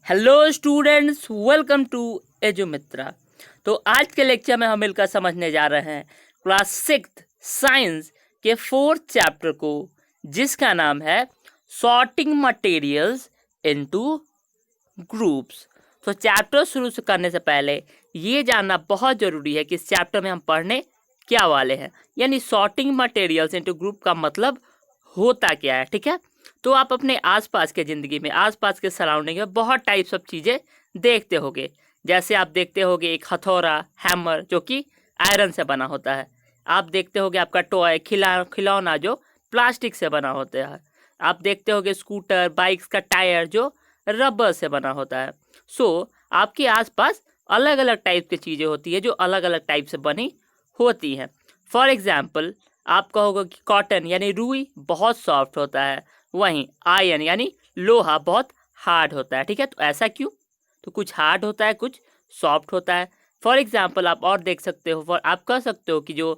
Hello students, welcome to Edumitra. तो आज के लेक्चर में हम मिलकर समझने जा रहे हैं क्लास 6 साइंस के 4th चैप्टर को, जिसका नाम है सॉर्टिंग मटेरियल्स इनटू ग्रुप्स। तो चैप्टर शुरू से करने से पहले ये जानना बहुत ज़रूरी है कि इस चैप्टर में हम पढ़ने क्या वाले हैं, यानी सॉर्टिंग मटेरियल्स इनटू ग्रुप का मतलब होता क्या है। ठीक है, तो आप अपने आसपास के ज़िंदगी में, आसपास के सराउंडिंग में बहुत टाइप्स ऑफ चीज़ें देखते होगे। जैसे आप देखते होगे एक हथौड़ा, हैमर, जो कि आयरन से बना होता है। आप देखते होगे आपका टॉय, खिलौना जो प्लास्टिक से बना होता है। आप देखते होगे स्कूटर, बाइक्स का टायर जो रबर से बना होता है। आपके आसपास अलग अलग टाइप की चीज़ें होती है जो अलग अलग टाइप से बनी होती हैं। फॉर एग्जाम्पल, आप कहोगे कि कॉटन यानी रुई बहुत सॉफ्ट होता है, वहीं आयरन यानी लोहा बहुत हार्ड होता है। ठीक है, तो ऐसा क्यों? तो कुछ हार्ड होता है, कुछ सॉफ्ट होता है। फॉर एग्जाम्पल, आप और देख सकते हो, आप कह सकते हो कि जो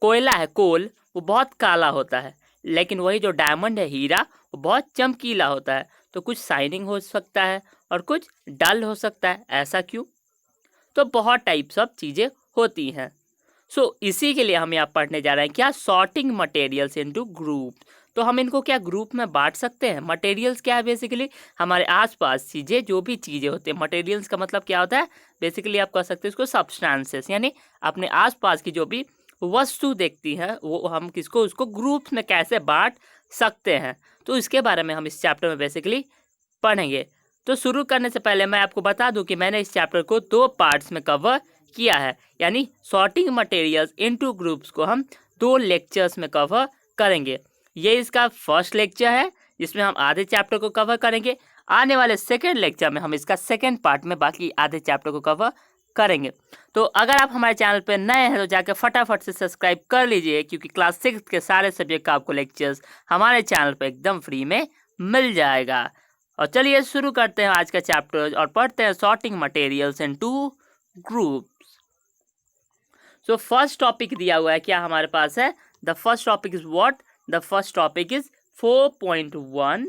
कोयला है, कोल, वो बहुत काला होता है, लेकिन वही जो डायमंड है, हीरा, वो बहुत चमकीला होता है। तो कुछ शाइनिंग हो सकता है और कुछ डल हो सकता है। ऐसा क्यों? तो बहुत टाइप्स ऑफ चीज़ें होती हैं। इसी के लिए हम यहाँ पढ़ने जा रहे हैं क्या, सॉर्टिंग मटेरियल्स इनटू ग्रुप। तो हम इनको क्या ग्रुप में बांट सकते हैं। मटेरियल्स क्या है? बेसिकली हमारे आसपास चीज़ें, जो भी चीज़ें होती हैं। मटेरियल्स का मतलब क्या होता है? बेसिकली आप कह सकते हैं इसको सब्सटेंसेस, यानी अपने आसपास की जो भी वस्तु देखती है, वो हम किसको, उसको ग्रुप्स में कैसे बांट सकते हैं। तो इसके बारे में हम इस चैप्टर में बेसिकली पढ़ेंगे। तो शुरू करने से पहले मैं आपको बता दूं कि मैंने इस चैप्टर को 2 पार्ट्स में कवर किया है, यानी सॉर्टिंग मटेरियल्स इनटू ग्रुप्स को हम 2 लेक्चर्स में कवर करेंगे। ये इसका फर्स्ट लेक्चर है जिसमें हम आधे चैप्टर को कवर करेंगे। आने वाले सेकेंड लेक्चर में हम इसका सेकेंड पार्ट में बाकी आधे चैप्टर को कवर करेंगे। तो अगर आप हमारे चैनल पर नए हैं तो जाकर फटाफट से सब्सक्राइब कर लीजिए, क्योंकि क्लास 6 के सारे सब्जेक्ट का आपको लेक्चर्स हमारे चैनल पर एकदम फ्री में मिल जाएगा। और चलिए शुरू करते हैं आज का चैप्टर और पढ़ते हैं sorting materials into groups. So first topic दिया हुआ है, क्या हमारे पास है? The first topic is what? The first topic is 4.1,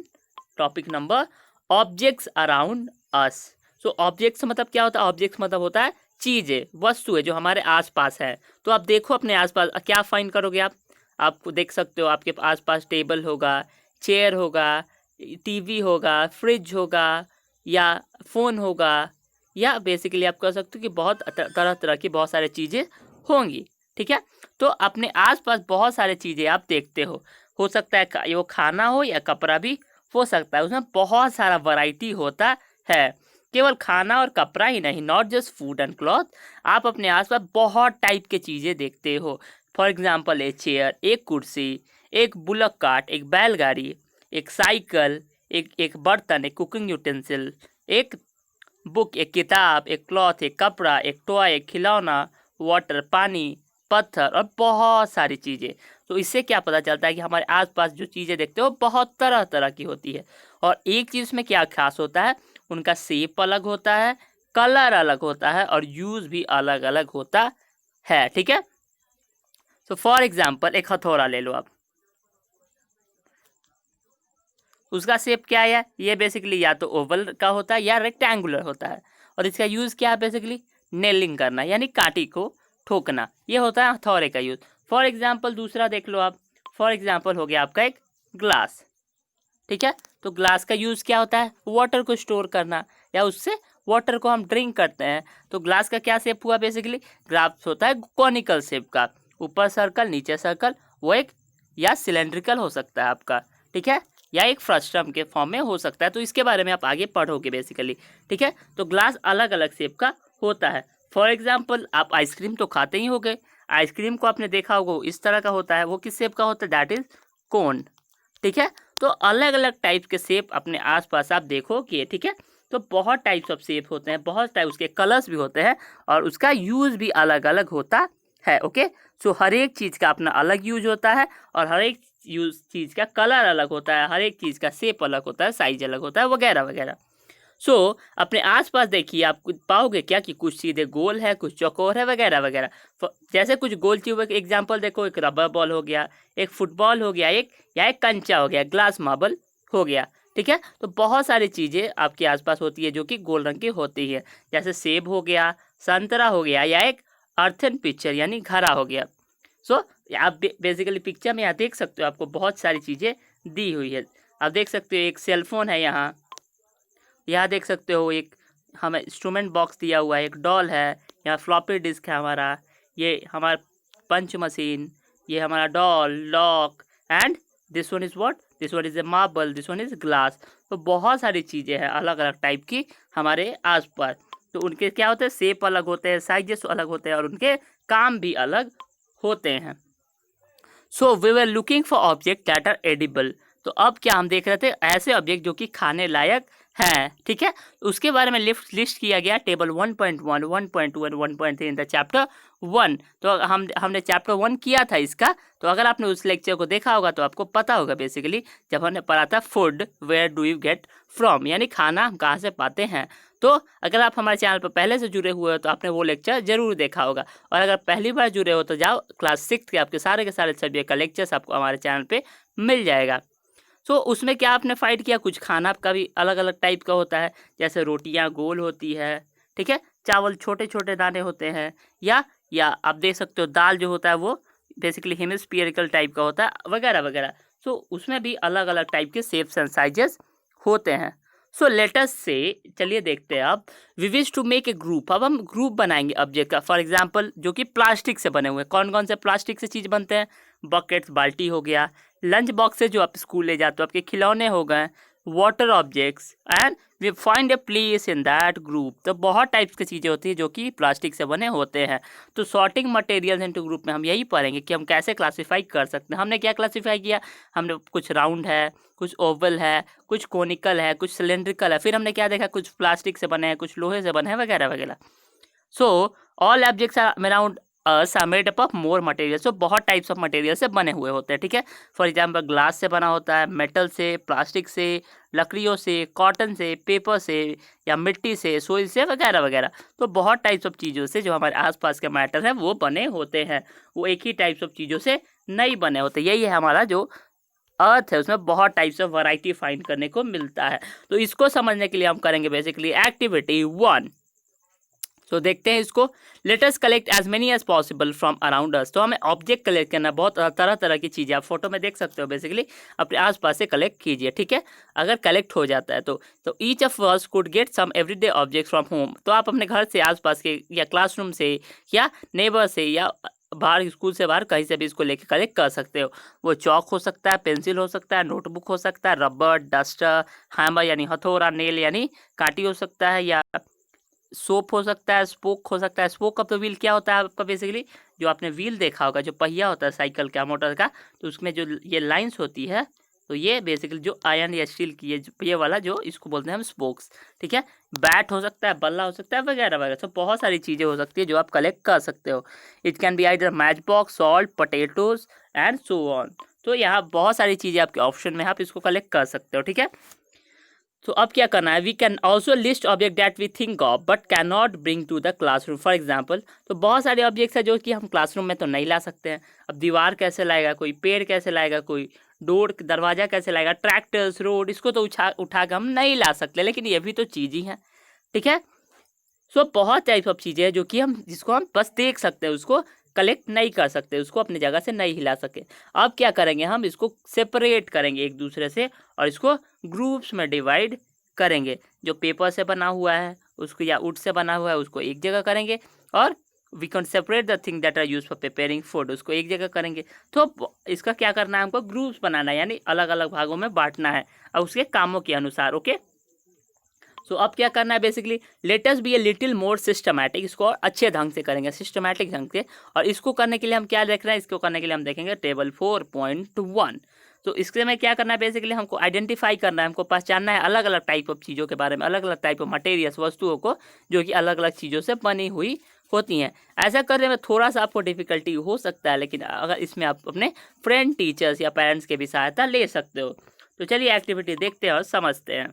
topic number objects around us. Objects मतलब क्या होता है? ऑब्जेक्ट्स मतलब होता है चीजें, वस्तुएं जो हमारे आसपास है। तो आप देखो अपने आसपास क्या फाइंड करोगे आप? आपको देख सकते हो आपके आसपास टेबल होगा, चेयर होगा, टीवी होगा, फ्रिज होगा, या फ़ोन होगा, या बेसिकली आप कह सकते हो कि बहुत तरह तरह की बहुत सारी चीज़ें होंगी। ठीक है, तो अपने आसपास बहुत सारी चीज़ें आप देखते हो सकता है वो खाना हो या कपड़ा भी हो सकता है। उसमें बहुत सारा वैरायटी होता है। केवल खाना और कपड़ा ही नहीं, not just food and cloth, आप अपने आसपास बहुत टाइप के चीज़ें देखते हो। फॉर एग्जाम्पल, एक चेयर, एक कुर्सी, एक बुलक कार्ट, एक बैलगाड़ी, एक साइकिल, एक बर्तन, एक कुकिंग यूटेंसिल, एक बुक, एक किताब, एक क्लॉथ, एक कपड़ा, एक टॉय, एक खिलौना, वाटर, पानी, पत्थर और बहुत सारी चीज़ें। तो इससे क्या पता चलता है कि हमारे आसपास जो चीज़ें देखते हो बहुत तरह तरह की होती है। और एक चीज़ में क्या खास होता है, उनका शेप अलग होता है, कलर अलग होता है और यूज़ भी अलग अलग होता है। ठीक है, फॉर एग्जाम्पल एक हथौड़ा ले लो आप। उसका शेप क्या है? ये बेसिकली या तो ओवल का होता है या रेक्टेंगुलर होता है। और इसका यूज़ क्या है? बेसिकली नेलिंग करना, यानी कांटी को ठोकना, ये होता है हथौड़े का यूज़। फॉर एग्जाम्पल दूसरा देख लो आप। फॉर एग्जाम्पल हो गया आपका एक ग्लास। ठीक है, तो ग्लास का यूज़ क्या होता है? वाटर को स्टोर करना, या उससे वाटर को हम ड्रिंक करते हैं। तो ग्लास का क्या शेप हुआ? बेसिकली ग्लास होता है कॉनिकल शेप का, ऊपर सर्कल, नीचे सर्कल, वो एक या सिलेंड्रिकल हो सकता है आपका। ठीक है, या एक फ्रस्टम के फॉर्म में हो सकता है। तो इसके बारे में आप आगे पढ़ोगे बेसिकली। ठीक है, तो ग्लास अलग अलग शेप का होता है। फॉर एग्जाम्पल, आप आइसक्रीम तो खाते ही होगे। आइसक्रीम को आपने देखा होगा, इस तरह का होता है। वो किस शेप का होता है? दैट इज कोन। ठीक है, तो अलग अलग टाइप के शेप अपने आसपास आप देखोगे। ठीक है, तो बहुत टाइप्स ऑफ शेप होते हैं, बहुत टाइप उसके कलर्स भी होते हैं और उसका यूज़ भी अलग अलग होता है। ओके, हर एक चीज़ का अपना अलग यूज होता है और हर एक चीज़ का कलर अलग होता है, हर एक चीज़ का शेप अलग होता है, साइज अलग होता है, वगैरह वगैरह। अपने आसपास देखिए, आप कुछ पाओगे क्या कि कुछ सीधे गोल है, कुछ चौकोर है, वगैरह वगैरह। जैसे कुछ गोल चीज़ों के एग्जांपल देखो, एक रबर बॉल हो गया, एक फुटबॉल हो गया, एक कंचा हो गया, ग्लास मार्बल हो गया। ठीक है। तो बहुत सारी चीज़ें आपके आसपास होती है जो कि गोल रंग की होती है, जैसे सेब हो गया, संतरा हो गया, या एक अर्थन पिक्चर यानी घड़ा हो गया। सो आप बेसिकली पिक्चर में यहाँ देख सकते हो, आपको बहुत सारी चीज़ें दी हुई है। आप देख सकते हो एक सेलफोन है, यहाँ देख सकते हो एक हमें इंस्ट्रूमेंट बॉक्स दिया हुआ है, एक डॉल है, यहाँ फ्लॉपी डिस्क है हमारा, ये हमारा पंच मशीन, ये हमारा doll lock, and this one is what, this one is a marble, this one is glass. तो बहुत सारी चीज़ें हैं अलग अलग टाइप की हमारे आसपास। तो उनके क्या होते हैं, शेप अलग होते हैं, साइजेस अलग होते हैं, और उनके काम भी अलग होते हैं। So we were looking for object that are edible. तो अब क्या हम देख रहे थे, ऐसे ऑब्जेक्ट जो कि खाने लायक हैं, ठीक है। उसके बारे में लिस्ट किया गया टेबल 1.1, 1.2 और 1.3 इन द चैप्टर 1। तो हमने चैप्टर 1 किया था इसका। तो अगर आपने उस लेक्चर को देखा होगा तो आपको पता होगा बेसिकली, जब हमने पढ़ा था food where do you get from, यानी खाना हम कहाँ से पाते हैं। तो अगर आप हमारे चैनल पर पहले से जुड़े हुए हो तो आपने वो लेक्चर जरूर देखा होगा, और अगर पहली बार जुड़े हो तो जाओ क्लास 6 के सारे सब्जेक्ट का लेक्चर्स आपको हमारे चैनल पे मिल जाएगा। सो उसमें क्या आपने फाइट किया, कुछ खाना का भी अलग अलग टाइप का होता है, जैसे रोटियां गोल होती है, ठीक है, चावल छोटे छोटे दाने होते हैं, या आप देख सकते हो दाल जो होता है वो बेसिकली हेमिस्फियरिकल टाइप का होता है, वगैरह वगैरह। सो उसमें भी अलग अलग टाइप के शेप्स एंड साइजेस होते हैं। सो लेट अस से, चलिए देखते हैं अब, we wish to make a group. अब हम ग्रुप बनाएंगे ऑब्जेक्ट का, फॉर एग्जांपल जो कि प्लास्टिक से बने हुए हैं। कौन कौन से प्लास्टिक से चीज़ बनते हैं, बकेट्स बाल्टी हो गया, लंच बॉक्स जो आप स्कूल ले जाते हो, आपके खिलौने हो गए, water objects, and we find a place in that group. तो बहुत टाइप्स की चीज़ें होती है जो कि प्लास्टिक से बने होते हैं। तो सॉर्टिंग मटेरियल्स इनटू ग्रुप में हम यही पढ़ेंगे कि हम कैसे क्लासीफाई कर सकते हैं। हमने क्या क्लासीफाई किया, हमने कुछ राउंड है, कुछ ओवल है, कुछ कोनिकल है, कुछ सिलेंड्रिकल है, फिर हमने क्या देखा, कुछ प्लास्टिक से बने हैं, कुछ लोहे से बने हैं, वगैरह वगैरह। So all objects are around us are made up of more material. So बहुत टाइप्स ऑफ मटेरियल से बने हुए होते हैं, ठीक है। फॉर एग्जांपल ग्लास से बना होता है, मेटल से, प्लास्टिक से, लकड़ियों से, कॉटन से, पेपर से, या मिट्टी से, सोइल से, वगैरह वगैरह। तो बहुत टाइप्स ऑफ चीज़ों से जो हमारे आसपास के मैटर हैं वो बने होते हैं, वो एक ही टाइप्स ऑफ चीज़ों से नहीं बने होते। यही है हमारा जो अर्थ है, उसमें बहुत टाइप्स ऑफ वैरायटी फाइंड करने को मिलता है। तो इसको समझने के लिए हम करेंगे बेसिकली एक्टिविटी 1। तो देखते हैं इसको, let us collect as many as possible from around us. तो हमें ऑब्जेक्ट कलेक्ट करना, बहुत तरह तरह की चीज़ें आप फोटो में देख सकते हो, बेसिकली अपने आसपास से कलेक्ट कीजिए, ठीक है। अगर कलेक्ट हो जाता है तो each of us could get some everyday object from home. तो आप अपने घर से, आसपास के, या क्लासरूम से, या नेबर से, या बाहर स्कूल से बाहर कहीं से भी इसको लेके कलेक्ट कर सकते हो। वो चौक हो सकता है, पेंसिल हो सकता है, नोटबुक हो सकता है, रबर, डस्टर, हैमर यानी हथौड़ा, नेल यानी कांटी हो सकता है, या सोप हो सकता है, स्पोक हो सकता है। स्पोक ऑफ द व्हील क्या होता है आपका, बेसिकली जो आपने व्हील देखा होगा, जो पहिया होता है साइकिल का, मोटर का, तो उसमें जो ये लाइंस होती है, तो ये बेसिकली जो आयरन या स्टील की ये वाला जो इसको बोलते हैं हम स्पोक्स, ठीक है। बैट हो सकता है, बल्ला हो सकता है, वगैरह वगैरह। तो बहुत सारी चीज़ें हो सकती है जो आप कलेक्ट कर सकते हो। It can be either match box, salt, potatoes, and so on. तो यहाँ बहुत सारी चीज़ें आपके ऑप्शन में, आप इसको कलेक्ट कर सकते हो, ठीक है। तो अब क्या करना है, we can also list object that we think of but can not bring to the classroom. For example, तो बहुत सारे ऑब्जेक्ट्स हैं जो कि हम क्लासरूम में तो नहीं ला सकते हैं। अब दीवार कैसे लाएगा कोई, पेड़ कैसे लाएगा कोई, डोर दरवाजा कैसे लाएगा, ट्रैक्टर्स, रोड, इसको तो उठा के हम नहीं ला सकते, लेकिन ये भी तो चीज़ ही है, ठीक है। सो बहुत टाइप ऑफ चीज़ें हैं जो कि हम, जिसको हम बस देख सकते हैं, उसको कलेक्ट नहीं कर सकते, उसको अपनी जगह से नहीं हिला सके। अब क्या करेंगे, हम इसको सेपरेट करेंगे एक दूसरे से, और इसको ग्रुप्स में डिवाइड करेंगे। जो पेपर से बना हुआ है उसको, या वुड से बना हुआ है उसको एक जगह करेंगे, और we can separate the thing that are use for preparing food, उसको एक जगह करेंगे। तो इसका क्या करना है, हमको ग्रुप्स बनाना है, यानी अलग अलग भागों में बांटना है, और उसके कामों के अनुसार, ओके। सो अब क्या करना है, basically let us B a little more systematic. इसको और अच्छे ढंग से करेंगे, सिस्टमैटिक ढंग से। और इसको करने के लिए हम क्या देख रहे हैं, इसको करने के लिए हम देखेंगे टेबल 4.1। तो इसके में क्या करना है, बेसिकली हमको आइडेंटिफाई करना है, हमको पहचानना है अलग अलग टाइप ऑफ चीज़ों के बारे में, अलग अलग टाइप ऑफ मटेरियल्स, वस्तुओं को, जो कि अलग अलग चीज़ों से बनी हुई होती हैं। ऐसा करने में थोड़ा सा आपको डिफिकल्टी हो सकता है, लेकिन अगर इसमें आप अपने फ्रेंड, टीचर्स या पेरेंट्स की भी सहायता ले सकते हो। तो चलिए एक्टिविटी देखते हैं और समझते हैं।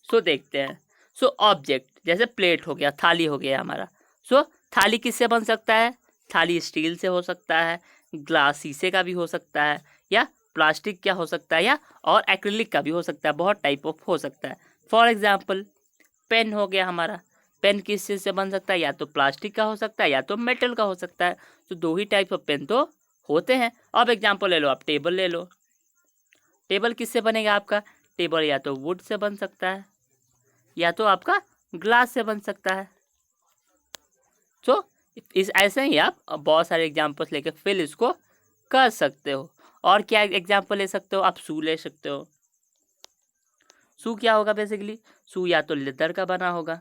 सो देखते हैं। सो ऑब्जेक्ट जैसे प्लेट हो गया, थाली हो गया हमारा। सो थाली किससे बन सकता है, थाली स्टील से हो सकता है, ग्लास शीशे का भी हो सकता है, या प्लास्टिक क्या हो सकता है, या और एक्रिलिक का भी हो सकता है, बहुत टाइप ऑफ हो सकता है। फॉर एग्जाम्पल पेन हो गया हमारा, पेन किस चीज़ से बन सकता है, या तो प्लास्टिक का हो सकता है या तो मेटल का हो सकता है। तो दो ही टाइप ऑफ पेन तो होते हैं। अब एग्जाम्पल ले लो, आप टेबल ले लो, टेबल किससे बनेगा आपका, टेबल या तो वुड से बन सकता है या तो आपका ग्लास से बन सकता है। तो इस ऐसे ही आप बहुत सारे एग्जाम्पल्स लेके फिल इसको कर सकते हो। और क्या एग्जाम्पल ले सकते हो, आप शू ले सकते हो। शू क्या होगा बेसिकली, शू या तो लेदर का बना होगा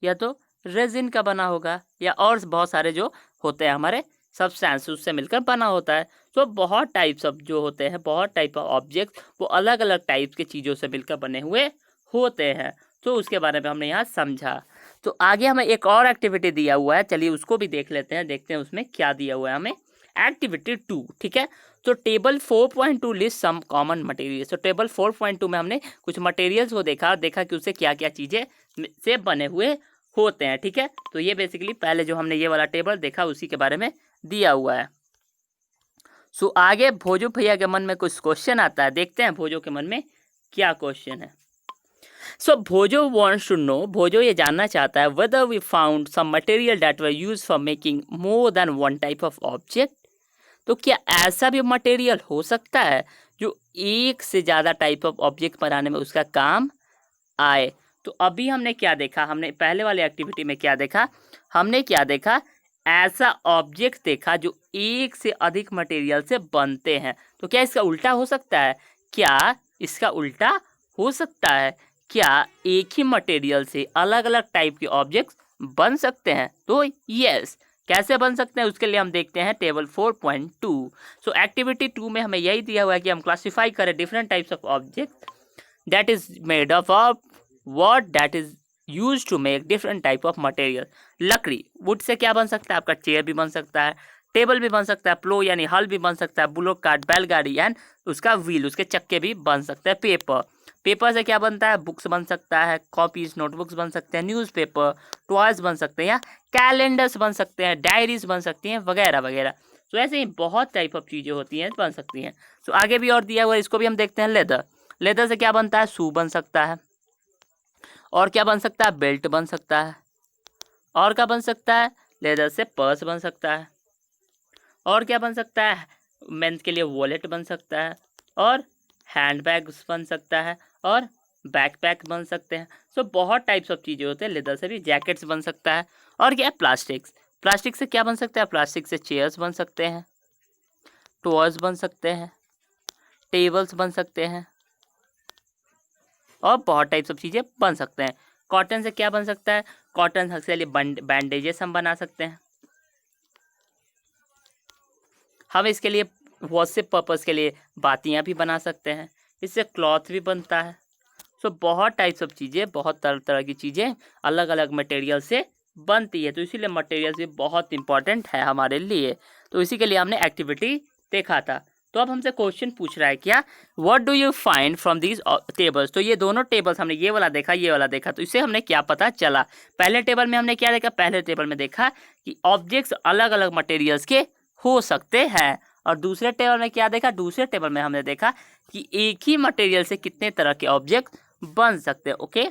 या तो रेजिन का बना होगा, या और बहुत सारे जो होते हैं हमारे सब्सटेंस उससे मिलकर बना होता है। तो बहुत टाइप्स ऑफ जो होते हैं, बहुत टाइप ऑफ ऑब्जेक्ट वो अलग अलग टाइप के चीज़ों से मिलकर बने हुए होते हैं। तो उसके बारे में हमने यहाँ समझा। तो आगे हमें एक और एक्टिविटी दिया हुआ है, चलिए उसको भी देख लेते हैं, देखते हैं उसमें क्या दिया हुआ है हमें। एक्टिविटी 2, ठीक है। तो table 4.2 list some common materials. तो टेबल 4.2 में हमने कुछ मटेरियल्स को देखा कि उससे क्या क्या चीज़ें से बने हुए होते हैं, ठीक है। तो ये बेसिकली पहले जो हमने ये वाला टेबल देखा उसी के बारे में दिया हुआ है। सो आगे भोजू भैया के मन में कुछ क्वेश्चन आता है, देखते हैं भोजो के मन में क्या क्वेश्चन है। सो भोजो वांट्स टू नो, भोजो ये जानना चाहता है whether we found some material that were used for making more than one type of object। तो क्या ऐसा भी मटेरियल हो सकता है जो एक से ज़्यादा टाइप ऑफ ऑब्जेक्ट बनाने में उसका काम आए। तो अभी हमने क्या देखा, हमने पहले वाले एक्टिविटी में क्या देखा, हमने क्या देखा, ऐसा ऑब्जेक्ट देखा जो एक से अधिक मटेरियल से बनते हैं। तो क्या इसका उल्टा हो सकता है, क्या इसका उल्टा हो सकता है, क्या एक ही मटेरियल से अलग अलग टाइप के ऑब्जेक्ट्स बन सकते हैं। तो यस, कैसे बन सकते हैं उसके लिए हम देखते हैं टेबल 4.2। सो एक्टिविटी 2 में हमें यही दिया हुआ है कि हम क्लासिफाई करें different types of object that is made up of what that is used to make different type of material। लकड़ी, वुड से क्या बन सकता है, आपका चेयर भी बन सकता है, टेबल भी बन सकता है, प्लो यानी हल भी बन सकता है, बुलोक कार्ट बैलगाड़ी एंड उसका व्हील, उसके चक्के भी बन सकते हैं। पेपर, पेपर से क्या बनता है, बुक्स बन सकता है, कॉपीज नोटबुक्स बन सकते हैं, न्यूज़पेपर, टॉयज बन सकते हैं, या कैलेंडर्स बन सकते हैं, डायरीज बन सकती हैं, वगैरह वगैरह। तो ऐसे ही बहुत टाइप ऑफ चीज़ें होती हैं, बन सकती हैं। तो आगे भी और दिया हुआ है, इसको भी हम देखते हैं। लेदर, लेदर से क्या बनता है, शू बन सकता है, और क्या बन सकता है, बेल्ट बन सकता है, और क्या बन सकता है, लेदर से पर्स बन सकता है, और क्या बन सकता है, मेंस के लिए वॉलेट बन सकता है, और हैंड बैग्स बन सकता है, और बैकपैक बन सकते हैं। सो बहुत टाइप्स ऑफ चीज़ें होते हैं। लेदर से भी जैकेट्स बन सकता है। और क्या है, प्लास्टिक्स, प्लास्टिक से क्या बन सकता है, प्लास्टिक से चेयर्स बन सकते हैं, टॉयज बन सकते हैं, टेबल्स बन सकते हैं, और बहुत टाइप्स ऑफ चीज़ें बन सकते हैं। कॉटन से क्या बन सकता है, कॉटन से बैंडेजेस हम बना सकते हैं। हम इसके लिए बहुत से पर्पज़ के लिए बातियाँ भी बना सकते हैं, इससे क्लॉथ भी बनता है। सो बहुत टाइप्स ऑफ चीज़ें, बहुत तरह तरह की चीज़ें अलग अलग मटेरियल से बनती है। तो इसीलिए मटेरियल भी बहुत इंपॉर्टेंट है हमारे लिए। तो इसी के लिए हमने एक्टिविटी देखा था। तो अब हमसे क्वेश्चन पूछ रहा है क्या, what do you find from these tables. तो ये दोनों टेबल्स हमने ये वाला देखा, ये वाला देखा, तो इससे हमने क्या पता चला। पहले टेबल में हमने क्या देखा, पहले टेबल में देखा कि ऑब्जेक्ट्स अलग अलग मटेरियल्स के हो सकते हैं। और दूसरे टेबल में क्या देखा, दूसरे टेबल में हमने देखा कि एक ही मटेरियल से कितने तरह के ऑब्जेक्ट बन सकते हैं। Okay,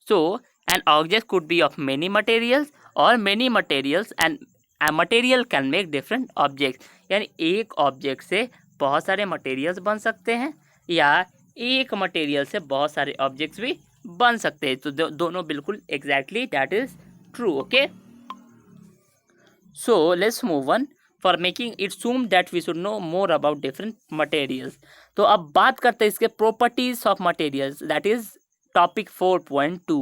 so an object could be of many materials और many materials and a material can make different objects। यानी एक ऑब्जेक्ट से बहुत सारे मटेरियल्स बन सकते हैं, या एक मटेरियल से बहुत सारे ऑब्जेक्ट्स भी बन सकते हैं। तो दोनों बिल्कुल exactly that is true. Okay, so let's move on for making it assume that we should know more about different materials. तो अब बात करते हैं इसके properties of materials, that is topic 4.2।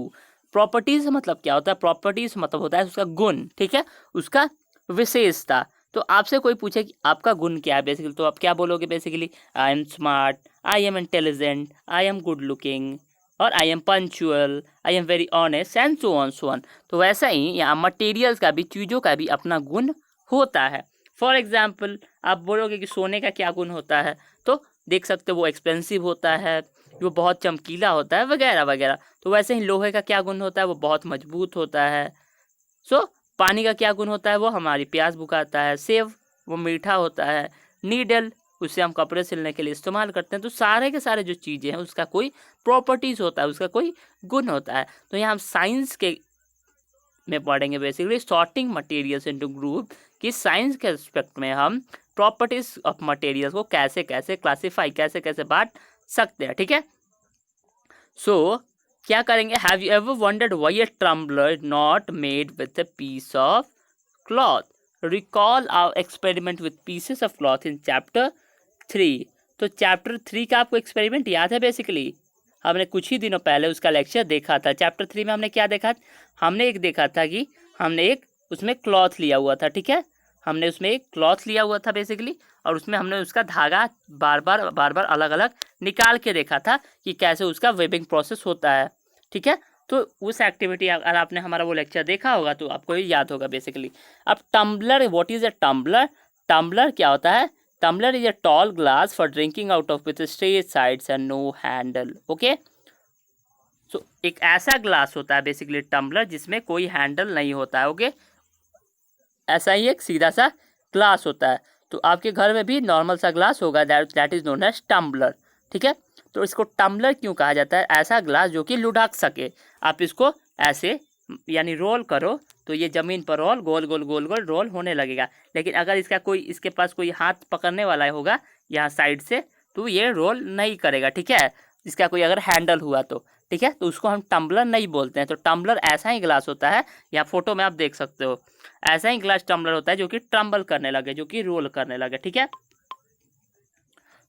Properties मतलब क्या होता है, प्रॉपर्टीज मतलब होता है उसका गुण, ठीक है, उसका विशेषता। तो आपसे कोई पूछे कि आपका गुण क्या है बेसिकली, तो आप क्या बोलोगे basically, I am smart, I am intelligent, I am good looking, और I am punctual, I am very honest and so on so on. तो वैसा ही यहाँ मटेरियल्स का भी, चीज़ों का भी अपना गुण होता है। फॉर एग्जाम्पल आप बोलोगे कि सोने का क्या गुण होता है, तो देख सकते हो वो एक्सपेंसिव होता है, वो बहुत चमकीला होता है, वगैरह वगैरह। तो वैसे ही लोहे का क्या गुण होता है, वो बहुत मजबूत होता है। सो पानी का क्या गुण होता है, वो हमारी प्यास बुझाता है। सेब वो मीठा होता है। नीडल उससे हम कपड़े सिलने के लिए इस्तेमाल करते हैं। तो सारे के सारे जो चीज़ें हैं उसका कोई प्रॉपर्टीज़ होता है, उसका कोई गुण होता है। तो यहाँ हम साइंस के में पढ़ेंगे basically sorting materials into group, कि साइंस के एस्पेक्ट में हम प्रॉपर्टीज ऑफ मटेरियल्स को कैसे कैसे क्लासीफाई, कैसे कैसे बांट सकते हैं। ठीक है, सो क्या करेंगे, have you ever wondered why a tumbler is not made with a piece of cloth? Recall our experiment with pieces of cloth in chapter 3। तो चैप्टर 3 का आपको एक्सपेरिमेंट याद है? बेसिकली हमने कुछ ही दिनों पहले उसका लेक्चर देखा था। चैप्टर 3 में हमने क्या देखा? हमने एक देखा था कि हमने एक उसमें क्लॉथ लिया हुआ था। ठीक है, हमने उसमें एक क्लॉथ लिया हुआ था बेसिकली, और उसमें हमने उसका धागा बार बार अलग अलग निकाल के देखा था कि कैसे उसका वेबिंग प्रोसेस होता है। ठीक है, तो उस एक्टिविटी अगर आपने हमारा वो लेक्चर देखा होगा तो आपको ये याद होगा बेसिकली। अब tumbler, what is a tumbler? Tumbler क्या होता है? Tumbler is a tall glass for drinking out of with straight sides and no handle. Okay, so एक ऐसा ग्लास होता है बेसिकली टम्बलर जिसमें कोई हैंडल नहीं होता है। ओके, ऐसा ही एक सीधा सा ग्लास होता है। तो आपके घर में भी नॉर्मल सा ग्लास होगा, that is known as tumbler. ठीक है, तो इसको टम्बलर क्यों कहा जाता है? ऐसा ग्लास जो कि लुढ़क सके। आप इसको ऐसे यानी रोल करो तो ये ज़मीन पर रोल गोल गोल गोल गोल रोल होने लगेगा। लेकिन अगर इसके पास कोई हाथ पकड़ने वाला होगा यहाँ साइड से, तो ये रोल नहीं करेगा। ठीक है, इसका कोई अगर हैंडल हुआ तो, ठीक है, तो उसको हम टम्बलर नहीं बोलते हैं। तो टम्बलर ऐसा ही ग्लास होता है, यहाँ फोटो में आप देख सकते हो, ऐसा ही ग्लास टम्बलर होता है जो कि ट्रम्बल करने लगे, जो कि रोल करने लगे। ठीक है,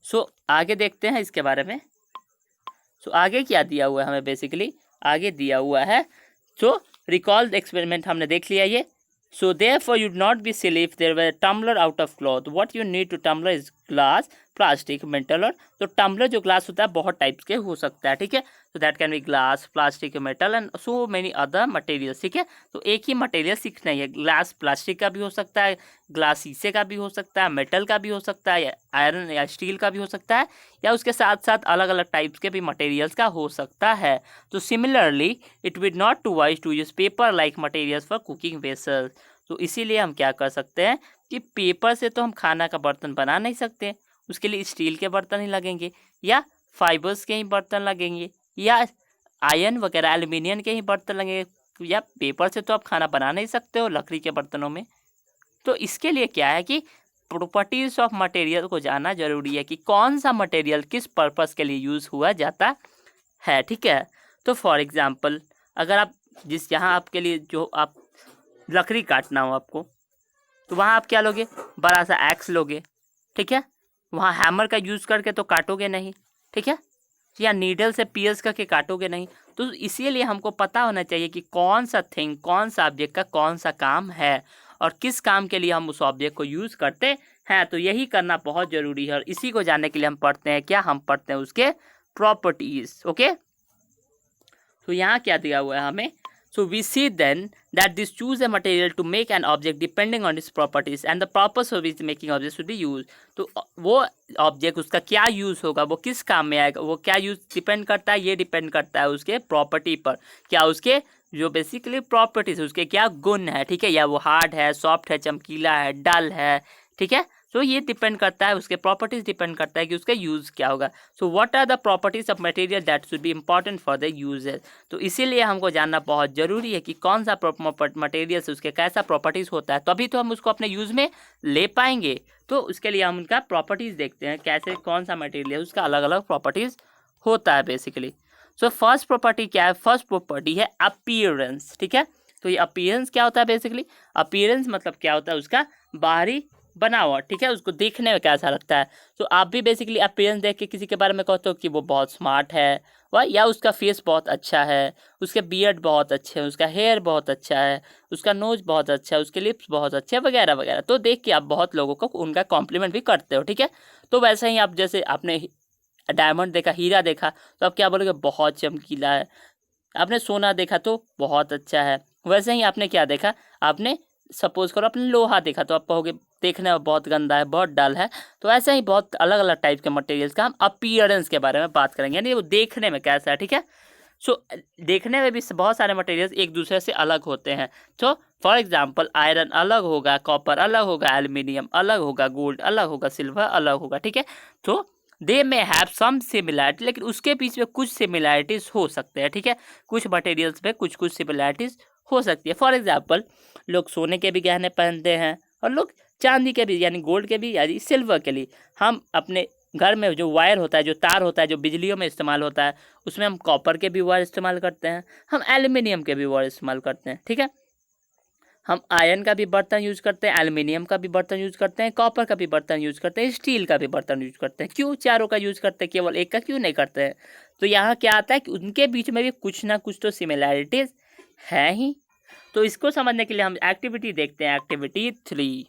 सो आगे देखते हैं इसके बारे में। सो आगे क्या दिया हुआ है हमें? बेसिकली आगे दिया हुआ है, सो रिकॉल एक्सपेरिमेंट हमने देख लिया ये। So therefore you not be silly if there were tumbler out of cloth. What you need to tumbler is glass, plastic, metal. और तो टम्बलर जो ग्लास होता है बहुत टाइप्स के हो सकता है। ठीक है, तो that can be glass, plastic, metal and so many other materials. ठीक है, तो एक ही मटेरियल सीखना ही है। ग्लास प्लास्टिक का भी हो सकता है, ग्लास शीशे का भी हो सकता है, मेटल का भी हो सकता है, या आयरन या स्टील का भी हो सकता है, या उसके साथ साथ अलग अलग टाइप्स के भी मटेरियल्स का हो सकता है। तो similarly it would not too wise to use paper like materials for cooking vessels. तो इसीलिए हम क्या कर सकते हैं कि पेपर से तो हम खाना का बर्तन बना नहीं सकते, उसके लिए स्टील के बर्तन ही लगेंगे, या फाइबर्स के ही बर्तन लगेंगे, या आयरन वगैरह एल्युमिनियम के ही बर्तन लगेंगे, या पेपर से तो आप खाना बना नहीं सकते हो लकड़ी के बर्तनों में। तो इसके लिए क्या है कि प्रॉपर्टीज ऑफ मटेरियल को जानना जरूरी है कि कौन सा मटेरियल किस पर्पस के लिए यूज़ हुआ जाता है। ठीक है, तो फॉर एग्जांपल अगर आप यहाँ आपके लिए जो आप लकड़ी काटना हो आपको, तो वहाँ आप क्या लोगे? बड़ा सा एक्स लोगे। ठीक है, वहाँ हैमर का यूज़ करके तो काटोगे नहीं। ठीक है, या नीडल से पियर्स करके काटोगे नहीं। तो इसीलिए हमको पता होना चाहिए कि कौन सा थिंग, कौन सा ऑब्जेक्ट का कौन सा काम है और किस काम के लिए हम उस ऑब्जेक्ट को यूज़ करते हैं। तो यही करना बहुत ज़रूरी है, और इसी को जानने के लिए हम पढ़ते हैं क्या? हम पढ़ते हैं उसके प्रॉपर्टीज। ओके, तो यहाँ क्या दिया हुआ है हमें? So we see then that this choose a material to make an object depending on its properties and the purpose of its making object should be used। तो वो ऑब्जेक्ट उसका क्या यूज़ होगा, वो किस काम में आएगा, वो क्या यूज़ डिपेंड करता है, ये डिपेंड करता है उसके प्रॉपर्टी पर। क्या उसके जो बेसिकली प्रॉपर्टीज, उसके क्या गुण है। ठीक है, या वो हार्ड है, सॉफ्ट है, चमकीला है, डल है। ठीक है, सो ये डिपेंड करता है, उसके प्रॉपर्टीज डिपेंड करता है कि उसका यूज़ क्या होगा। So what are the properties of material that should be important for the uses. तो इसीलिए हमको जानना बहुत ज़रूरी है कि कौन सा मटेरियल से उसके कैसा प्रॉपर्टीज़ होता है, तभी तो हम उसको अपने यूज़ में ले पाएंगे। तो उसके लिए हम उनका प्रॉपर्टीज़ देखते हैं, कैसे कौन सा मटेरियल उसका अलग अलग प्रॉपर्टीज़ होता है बेसिकली। सो फर्स्ट प्रॉपर्टी क्या है? फर्स्ट प्रॉपर्टी है अपीयरेंस। ठीक है, तो ये अपीयरेंस क्या होता है? बेसिकली अपीयरेंस मतलब क्या होता है? उसका बाहरी बनावट। ठीक है, उसको देखने में कैसा लगता है। तो आप भी बेसिकली अपीयरेंस देख के किसी के बारे में कहते हो कि वो बहुत स्मार्ट है, वह या उसका फेस बहुत अच्छा है, उसके बियर्ड बहुत अच्छे हैं, उसका हेयर बहुत अच्छा है, उसका नोज बहुत अच्छा है, उसके लिप्स बहुत अच्छे हैं, वगैरह वगैरह। तो देख के आप बहुत लोगों को उनका कॉम्प्लीमेंट भी करते हो। ठीक है, तो वैसे ही आप जैसे आपने डायमंड देखा, हीरा देखा, तो आप क्या बोलोगे? बहुत चमकीला है। आपने सोना देखा तो बहुत अच्छा है। वैसे ही आपने क्या देखा? आपने सपोज करो आपने लोहा देखा तो आप कहोगे देखने में बहुत गंदा है, बहुत डल है। तो ऐसे ही बहुत अलग अलग टाइप के मटेरियल्स का हम अपीयरेंस के बारे में बात करेंगे, यानी वो देखने में कैसा है। ठीक है, सो देखने में भी बहुत सारे मटेरियल्स एक दूसरे से अलग होते हैं। तो फॉर एग्जांपल आयरन अलग होगा, कॉपर अलग होगा, एल्युमिनियम अलग होगा, गोल्ड अलग होगा, सिल्वर अलग होगा, ठीक है। तो दे में हैव सम सिमिलैरिटी, लेकिन उसके बीच में कुछ सिमिलैरिटीज हो सकते हैं, ठीक है। कुछ मटेरियल्स में कुछ कुछ सिमिलैरिटीज हो सकती है। फॉर एग्जाम्पल लोग सोने के भी गहने पहनते हैं और लोग चांदी के भी यानी गोल्ड के भी यानी सिल्वर के लिए। हम अपने घर में जो वायर होता है, जो तार होता है, जो बिजलियों में इस्तेमाल होता है, उसमें हम कॉपर के भी वायर इस्तेमाल करते हैं, हम एल्युमिनियम के भी वायर इस्तेमाल करते हैं, ठीक है। हम आयरन का भी बर्तन यूज करते हैं, एल्युमिनियम का भी बर्तन यूज करते हैं, कॉपर का भी बर्तन यूज करते हैं, स्टील का भी बर्तन यूज करते हैं। क्यों चारों का यूज करते हैं, केवल एक का क्यों नहीं करते हैं? तो यहाँ क्या आता है कि उनके बीच में भी कुछ ना कुछ तो सिमिलैरिटीज है ही। तो इसको समझने के लिए हम एक्टिविटी देखते हैं, एक्टिविटी 3।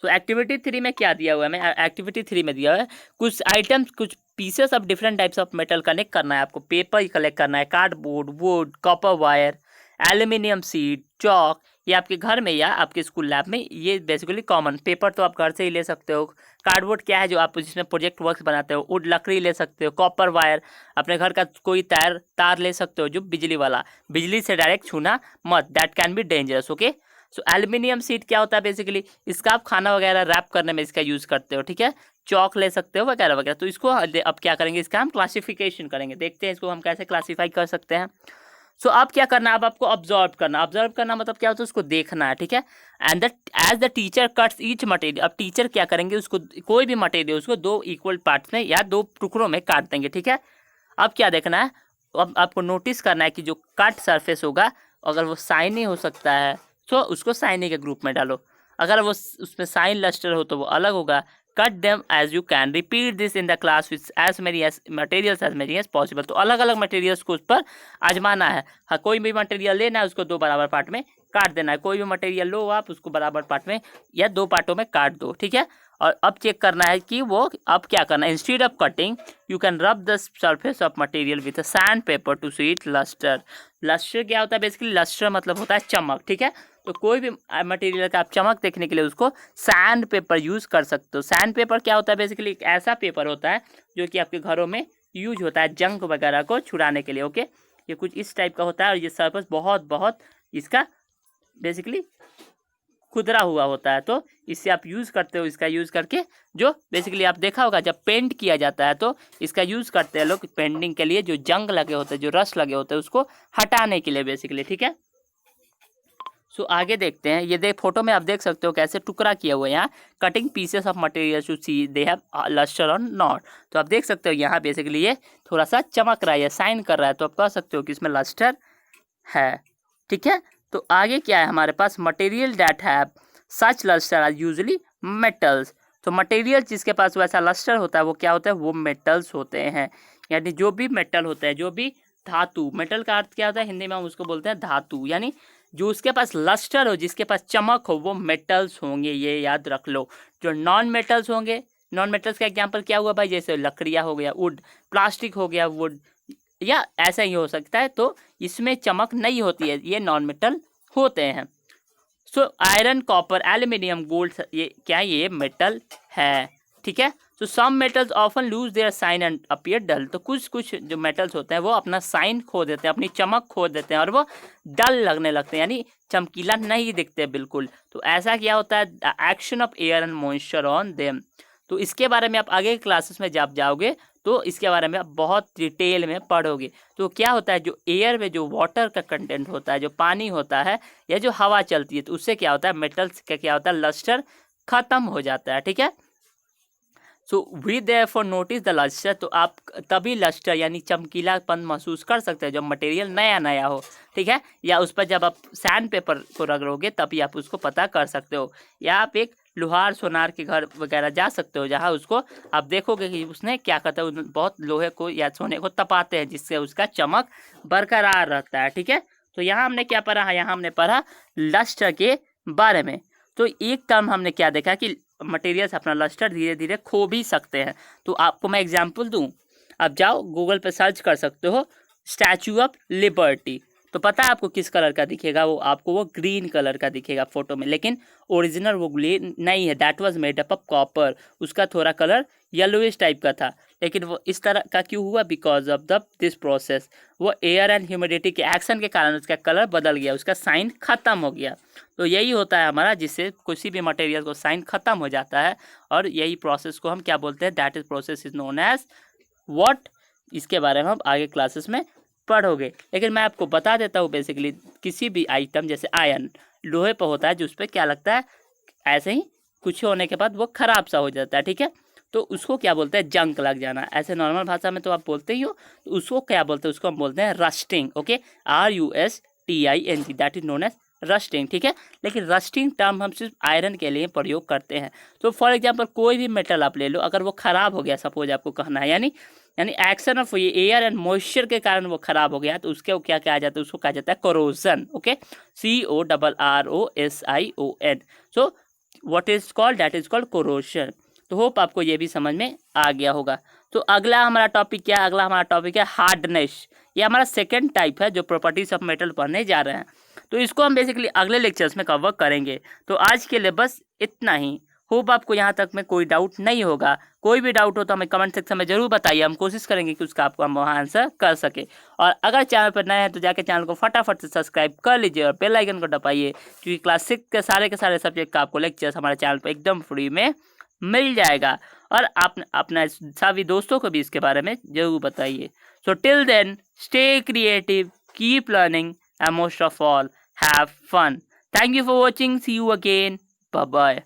तो एक्टिविटी 3 में क्या दिया हुआ है? मैं एक्टिविटी 3 में दिया हुआ है कुछ आइटम्स, कुछ pieces of different types of metal collect करना है आपको। पेपर कलेक्ट करना है, cardboard, would, copper wire, aluminium sheet, chalk. ये आपके घर में या आपके स्कूल लैब में ये बेसिकली कॉमन। पेपर तो आप घर से ही ले सकते हो। कार्डबोर्ड क्या है, जो आप जिसमें प्रोजेक्ट वर्क बनाते हो। वुड लकड़ी ले सकते हो। कॉपर वायर अपने घर का कोई तार ले सकते हो जो बिजली वाला, बिजली से डायरेक्ट छूना मत, that can be dangerous, okay. So aluminium sheet क्या होता है बेसिकली, इसका आप खाना वगैरह रैप करने में इसका यूज़ करते हो, ठीक है। चौक ले सकते हो वगैरह वगैरह। तो इसको अब क्या करेंगे, इसका हम क्लासिफिकेशन करेंगे, देखते हैं इसको हम कैसे क्लासीफाई कर सकते हैं। सो अब क्या करना है, अब आपको ऑब्जर्व करना। ऑब्जर्व करना मतलब क्या होता है, उसको देखना है, ठीक है। And as the teacher cuts each material, अब टीचर क्या करेंगे, उसको कोई भी मटेरियल उसको 2 इक्वल पार्ट्स में या 2 टुकड़ों में काट देंगे, ठीक है। अब क्या देखना है, अब आपको नोटिस करना है कि जो कट सरफेस होगा, अगर वो साइनी हो सकता है तो उसको साइनी के ग्रुप में डालो। अगर वो उसमें साइन लस्टर हो तो वो अलग होगा। Cut them as you can, repeat this in the class with as many as materials as many as possible. तो अलग अलग मटेरियल्स को उस पर आजमाना है। हाँ, कोई भी मटेरियल लेना है, उसको 2 बराबर पार्ट में काट देना है। कोई भी मटेरियल लो आप, उसको बराबर पार्ट में या 2 पार्टों में काट दो, ठीक है। और अब चेक करना है कि वो अब क्या करना है। Instead of cutting you can rub the surface of material with a sand paper to see it lustre. Lustre क्या होता है बेसिकली, लस्टर मतलब होता है चमक, ठीक है। तो कोई भी मटेरियल का आप चमक देखने के लिए उसको सैंड पेपर यूज़ कर सकते हो। सैंड पेपर क्या होता है बेसिकली, एक ऐसा पेपर होता है जो कि आपके घरों में यूज होता है जंग वगैरह को छुड़ाने के लिए, ओके। ये कुछ इस टाइप का होता है और ये सरफेस बहुत बहुत इसका बेसिकली खुदरा हुआ होता है। तो इससे आप यूज़ करते हो, इसका यूज़ करके जो बेसिकली आप देखा होगा जब पेंट किया जाता है तो इसका यूज़ करते हैं लोग पेंटिंग के लिए। जो जंग लगे होते हैं, जो रस लगे होते हैं, उसको हटाने के लिए बेसिकली, ठीक है। सो आगे देखते हैं। ये फोटो में आप देख सकते हो कैसे टुकड़ा किया हुआ है। यहाँ cutting pieces of material to see they have lustre और नॉट। तो आप देख सकते हो यहाँ बेसिकली ये थोड़ा सा चमक रहा है, साइन कर रहा है, तो आप कह सकते हो कि इसमें लस्टर है, ठीक है। तो आगे क्या है हमारे पास, material that have such lustre are usually metals. तो मटेरियल जिसके पास वैसा लस्टर होता है वो क्या होता है, वो मेटल्स होते हैं। यानी जो भी मेटल होता है, जो भी धातु, मेटल का अर्थ क्या होता है हिंदी में, हम उसको बोलते हैं धातु। यानी जो उसके पास लस्टर हो, जिसके पास चमक हो, वो मेटल्स होंगे, ये याद रख लो। जो नॉन मेटल्स होंगे, नॉन मेटल्स का एग्जांपल क्या हुआ भाई, जैसे लकड़ियाँ हो गया, वुड, प्लास्टिक हो गया, वुड, या ऐसा ही हो सकता है। तो इसमें चमक नहीं होती है, ये नॉन मेटल होते हैं। So iron, copper, aluminium, gold, ये क्या, ये मेटल है, ठीक है। तो some metals often lose their shine and appear dull. तो कुछ कुछ जो मेटल्स होते हैं वो अपना साइन खो देते हैं, अपनी चमक खो देते हैं और वो डल लगने लगते हैं, यानी चमकीला नहीं दिखते बिल्कुल। तो ऐसा क्या होता है, the action of air and moisture on them. तो इसके बारे में आप आगे क्लासेस में जब जाओगे तो इसके बारे में आप बहुत डिटेल में पढ़ोगे। तो क्या होता है, जो एयर में जो वाटर का कंटेंट होता है, जो पानी होता है या जो हवा चलती है, तो उससे क्या होता है, मेटल्स का क्या होता है, लस्टर खत्म हो जाता है, ठीक है। So we therefore notice the lustre. तो आप तभी लस्टर यानी चमकीलापन महसूस कर सकते हैं जब मटेरियल नया नया हो, ठीक है। या उस पर जब आप सैंड पेपर को रगड़ोगे तभी आप उसको पता कर सकते हो। या आप एक लोहार सोनार के घर वगैरह जा सकते हो, जहाँ उसको आप देखोगे कि उसने क्या करता है, बहुत लोहे को या सोने को तपाते हैं जिससे उसका चमक बरकरार रहता है, ठीक है। तो यहाँ हमने क्या पढ़ा है, यहाँ हमने पढ़ा लस्टर के बारे में। तो एक टर्म हमने क्या देखा कि मटेरियल्स अपना लस्टर धीरे धीरे खो भी सकते हैं। तो आपको मैं एग्जांपल दूं, आप जाओ गूगल पे सर्च कर सकते हो स्टैचू ऑफ लिबर्टी। तो पता है आपको किस कलर का दिखेगा, वो आपको वो ग्रीन कलर का दिखेगा फोटो में, लेकिन ओरिजिनल वो ग्रीन नहीं है, that was made up of copper. उसका थोड़ा कलर येलोइश टाइप का था, लेकिन वो इस तरह का क्यों हुआ, because of the this process, वो एयर एंड ह्यूमिडिटी के एक्शन के कारण उसका कलर बदल गया, उसका साइन खत्म हो गया। तो यही होता है हमारा, जिससे किसी भी मटेरियल को साइन खत्म हो जाता है, और यही प्रोसेस को हम क्या बोलते हैं, that is process is known as what. इसके बारे में हम आगे क्लासेस में पढ़ोगे, लेकिन मैं आपको बता देता हूँ बेसिकली किसी भी आइटम जैसे आयरन लोहे पर होता है, जो उस पर क्या लगता है, ऐसे ही कुछ होने के बाद वो खराब सा हो जाता है, ठीक है, तो उसको क्या बोलते हैं, जंक लग जाना। ऐसे नॉर्मल भाषा में तो आप बोलते ही हो, तो उसको क्या बोलते हैं, उसको हम बोलते हैं rusting. Okay, RUSTING, that is known as rusting, ठीक है। लेकिन रस्टिंग टर्म हम सिर्फ आयरन के लिए प्रयोग करते हैं। तो फॉर एग्जांपल कोई भी मेटल आप ले लो, अगर वो खराब हो गया, सपोज आपको कहना है, यानी एक्शन ऑफ ये एयर एंड मॉइस्चर के कारण वो खराब हो गया, तो उसके क्या कहा जाता है, उसको कहा जाता है corrosion. Okay, CORROSION। So what is called, that is called corrosion. तो होप आपको ये भी समझ में आ गया होगा। तो अगला हमारा टॉपिक क्या है, अगला हमारा टॉपिक है हार्डनेस। ये हमारा सेकेंड टाइप है जो प्रॉपर्टीज ऑफ मेटल पढ़ने जा रहे हैं, तो इसको हम बेसिकली अगले लेक्चर्स में कवर करेंगे। तो आज के लिए बस इतना ही। होप आपको यहाँ तक में कोई डाउट नहीं होगा। कोई भी डाउट हो तो हमें कमेंट सेक्शन में जरूर बताइए, हम कोशिश करेंगे कि उसका आपको हम वहाँ आंसर कर सके। और अगर चैनल पर नए हैं तो जाके चैनल को फटाफट से सब्सक्राइब कर लीजिए और बेल आइकन को दबाइए, क्योंकि क्लास 6 के सारे सब्जेक्ट का आपको लेक्चर्स हमारे चैनल पर एकदम फ्री में मिल जाएगा। और आप अपना सभी दोस्तों को भी इसके बारे में जरूर बताइए। So till then, stay creative, keep learning, and most of all, have fun. Thank you for watching. See you again. Bye bye.